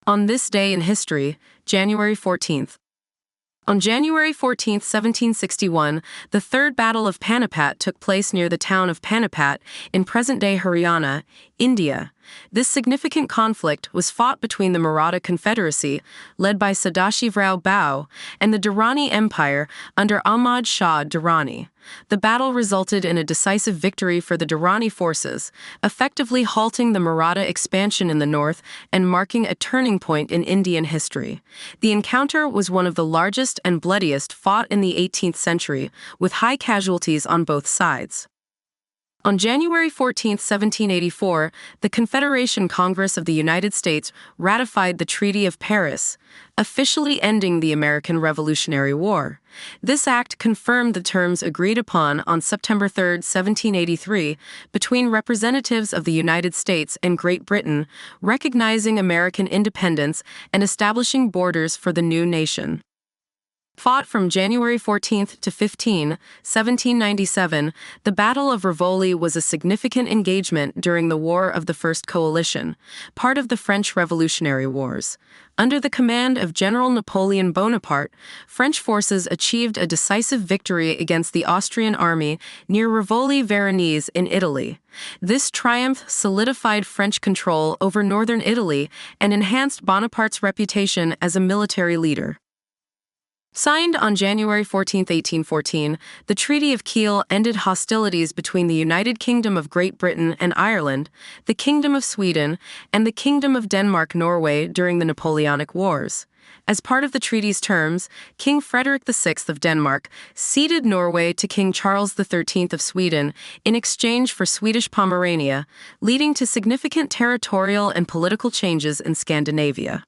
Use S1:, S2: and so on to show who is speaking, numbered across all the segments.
S1: On this day in history, January 14th. On January 14, 1761, the Third Battle of Panipat took place near the town of Panipat in present-day Haryana, India. This significant conflict was fought between the Maratha Confederacy, led by Sadashivrao Bhau, and the Durrani Empire under Ahmad Shah Durrani. The battle resulted in a decisive victory for the Durrani forces, effectively halting the Maratha expansion in the north and marking a turning point in Indian history. The encounter was one of the largest and bloodiest fought in the 18th century, with high casualties on both sides. On January 14, 1784, the Confederation Congress of the United States ratified the Treaty of Paris, officially ending the American Revolutionary War. This act confirmed the terms agreed upon on September 3, 1783, between representatives of the United States and Great Britain, recognizing American independence and establishing borders for the new nation. Fought from January 14 to 15, 1797, the Battle of Rivoli was a significant engagement during the War of the First Coalition, part of the French Revolutionary Wars. Under the command of General Napoleon Bonaparte, French forces achieved a decisive victory against the Austrian army near Rivoli Veronese in Italy. This triumph solidified French control over northern Italy and enhanced Bonaparte's reputation as a military leader. Signed on January 14, 1814, the Treaty of Kiel ended hostilities between the United Kingdom of Great Britain and Ireland, the Kingdom of Sweden, and the Kingdom of Denmark-Norway during the Napoleonic Wars. As part of the treaty's terms, King Frederick VI of Denmark ceded Norway to King Charles XIII of Sweden in exchange for Swedish Pomerania, leading to significant territorial and political changes in Scandinavia.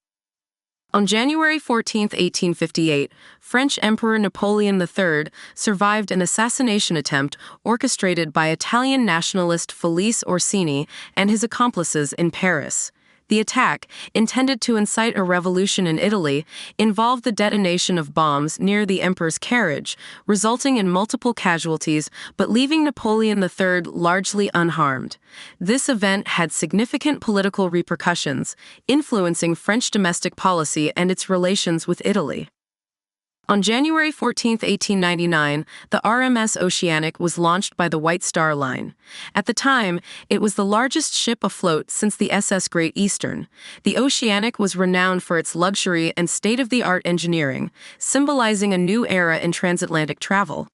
S1: On January 14, 1858, French Emperor Napoleon III survived an assassination attempt orchestrated by Italian nationalist Felice Orsini and his accomplices in Paris. The attack, intended to incite a revolution in Italy, involved the detonation of bombs near the emperor's carriage, resulting in multiple casualties but leaving Napoleon III largely unharmed. This event had significant political repercussions, influencing French domestic policy and its relations with Italy. On January 14, 1899, the RMS Oceanic was launched by the White Star Line. At the time, it was the largest ship afloat since the SS Great Eastern. The Oceanic was renowned for its luxury and state-of-the-art engineering, symbolizing a new era in transatlantic travel.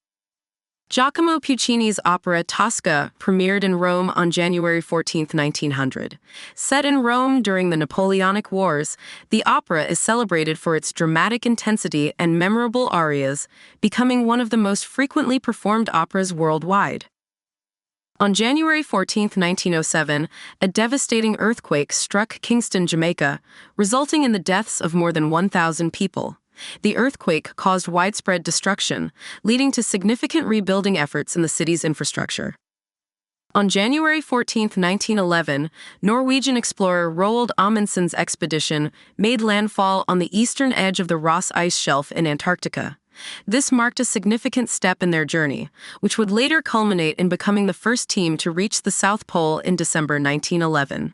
S1: Giacomo Puccini's opera Tosca premiered in Rome on January 14, 1900. Set in Rome during the Napoleonic Wars, the opera is celebrated for its dramatic intensity and memorable arias, becoming one of the most frequently performed operas worldwide. On January 14, 1907, a devastating earthquake struck Kingston, Jamaica, resulting in the deaths of more than 1,000 people. The earthquake caused widespread destruction, leading to significant rebuilding efforts in the city's infrastructure. On January 14, 1911, Norwegian explorer Roald Amundsen's expedition made landfall on the eastern edge of the Ross Ice Shelf in Antarctica. This marked a significant step in their journey, which would later culminate in becoming the first team to reach the South Pole in December 1911.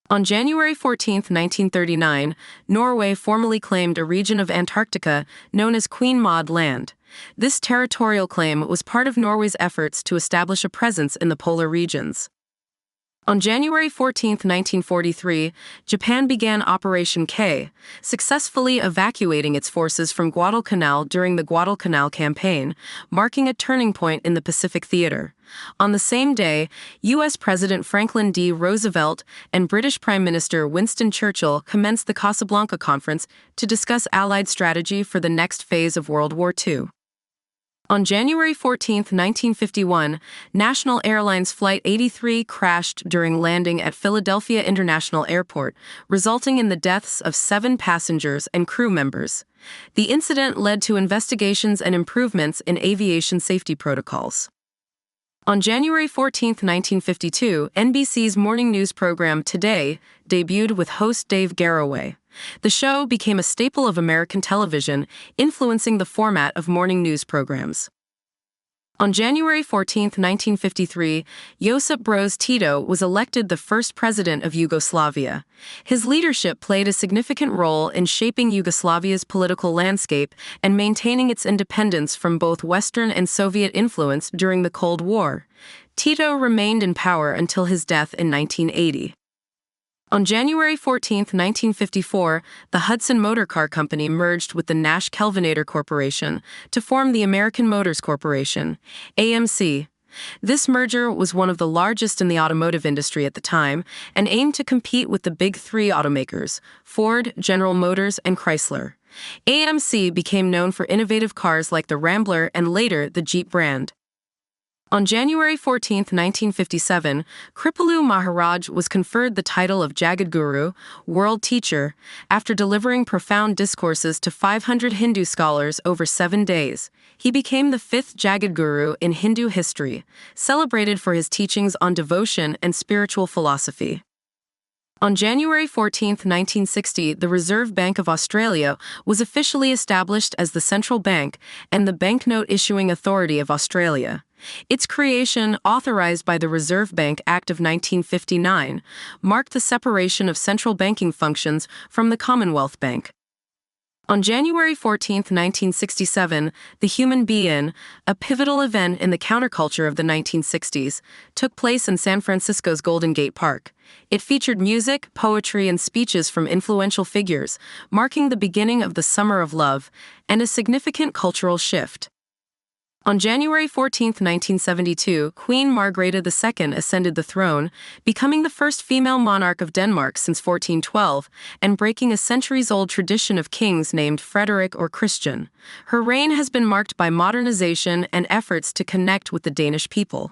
S1: On January 14, 1939, Norway formally claimed a region of Antarctica known as Queen Maud Land. This territorial claim was part of Norway's efforts to establish a presence in the polar regions. On January 14, 1943, Japan began Operation K, successfully evacuating its forces from Guadalcanal during the Guadalcanal Campaign, marking a turning point in the Pacific Theater. On the same day, U.S. President Franklin D. Roosevelt and British Prime Minister Winston Churchill commenced the Casablanca Conference to discuss Allied strategy for the next phase of World War II. On January 14, 1951, National Airlines Flight 83 crashed during landing at Philadelphia International Airport, resulting in the deaths of 7 passengers and crew members. The incident led to investigations and improvements in aviation safety protocols. On January 14, 1952, NBC's morning news program Today debuted with host Dave Garroway. The show became a staple of American television, influencing the format of morning news programs. On January 14, 1953, Josip Broz Tito was elected the first president of Yugoslavia. His leadership played a significant role in shaping Yugoslavia's political landscape and maintaining its independence from both Western and Soviet influence during the Cold War. Tito remained in power until his death in 1980. On January 14, 1954, the Hudson Motor Car Company merged with the Nash Kelvinator Corporation to form the American Motors Corporation, AMC. This merger was one of the largest in the automotive industry at the time and aimed to compete with the big three automakers, Ford, General Motors, and Chrysler. AMC became known for innovative cars like the Rambler and later the Jeep brand. On January 14, 1957, Kripalu Maharaj was conferred the title of Jagadguru, world teacher, after delivering profound discourses to 500 Hindu scholars over 7 days. He became the fifth Jagadguru in Hindu history, celebrated for his teachings on devotion and spiritual philosophy. On January 14, 1960, the Reserve Bank of Australia was officially established as the central bank and the banknote issuing authority of Australia. Its creation, authorized by the Reserve Bank Act of 1959, marked the separation of central banking functions from the Commonwealth Bank. On January 14, 1967, the Human Be-In, a pivotal event in the counterculture of the 1960s, took place in San Francisco's Golden Gate Park. It featured music, poetry, and speeches from influential figures, marking the beginning of the Summer of Love and a significant cultural shift. On January 14, 1972, Queen Margrethe II ascended the throne, becoming the first female monarch of Denmark since 1412 and breaking a centuries-old tradition of kings named Frederick or Christian. Her reign has been marked by modernization and efforts to connect with the Danish people.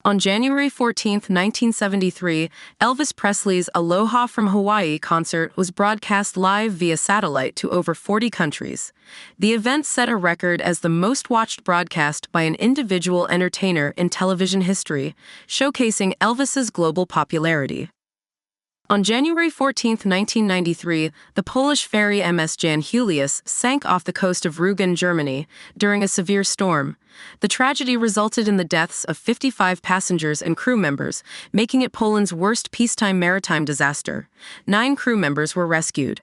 S1: On January 14, 1973, Elvis Presley's Aloha from Hawaii concert was broadcast live via satellite to over 40 countries. The event set a record as the most-watched broadcast by an individual entertainer in television history, showcasing Elvis's global popularity. On January 14, 1993, the Polish ferry MS Jan Julius sank off the coast of Rügen, Germany, during a severe storm. The tragedy resulted in the deaths of 55 passengers and crew members, making it Poland's worst peacetime maritime disaster. 9 crew members were rescued.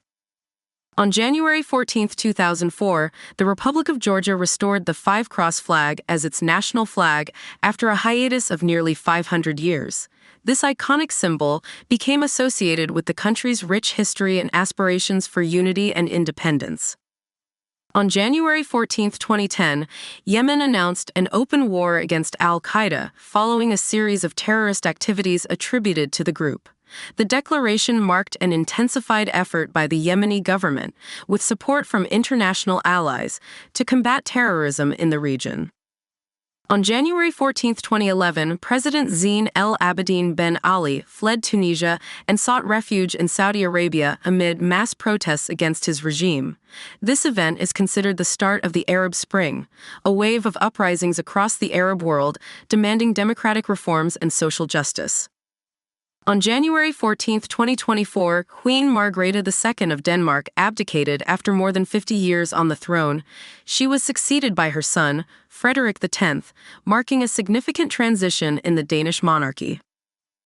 S1: On January 14, 2004, the Republic of Georgia restored the five-cross flag as its national flag after a hiatus of nearly 500 years. This iconic symbol became associated with the country's rich history and aspirations for unity and independence. On January 14, 2010, Yemen announced an open war against al-Qaeda following a series of terrorist activities attributed to the group. The declaration marked an intensified effort by the Yemeni government, with support from international allies, to combat terrorism in the region. On January 14, 2011, President Zine El Abidine Ben Ali fled Tunisia and sought refuge in Saudi Arabia amid mass protests against his regime. This event is considered the start of the Arab Spring, a wave of uprisings across the Arab world demanding democratic reforms and social justice. On January 14, 2024, Queen Margrethe II of Denmark abdicated after more than 50 years on the throne. She was succeeded by her son, Frederick X, marking a significant transition in the Danish monarchy.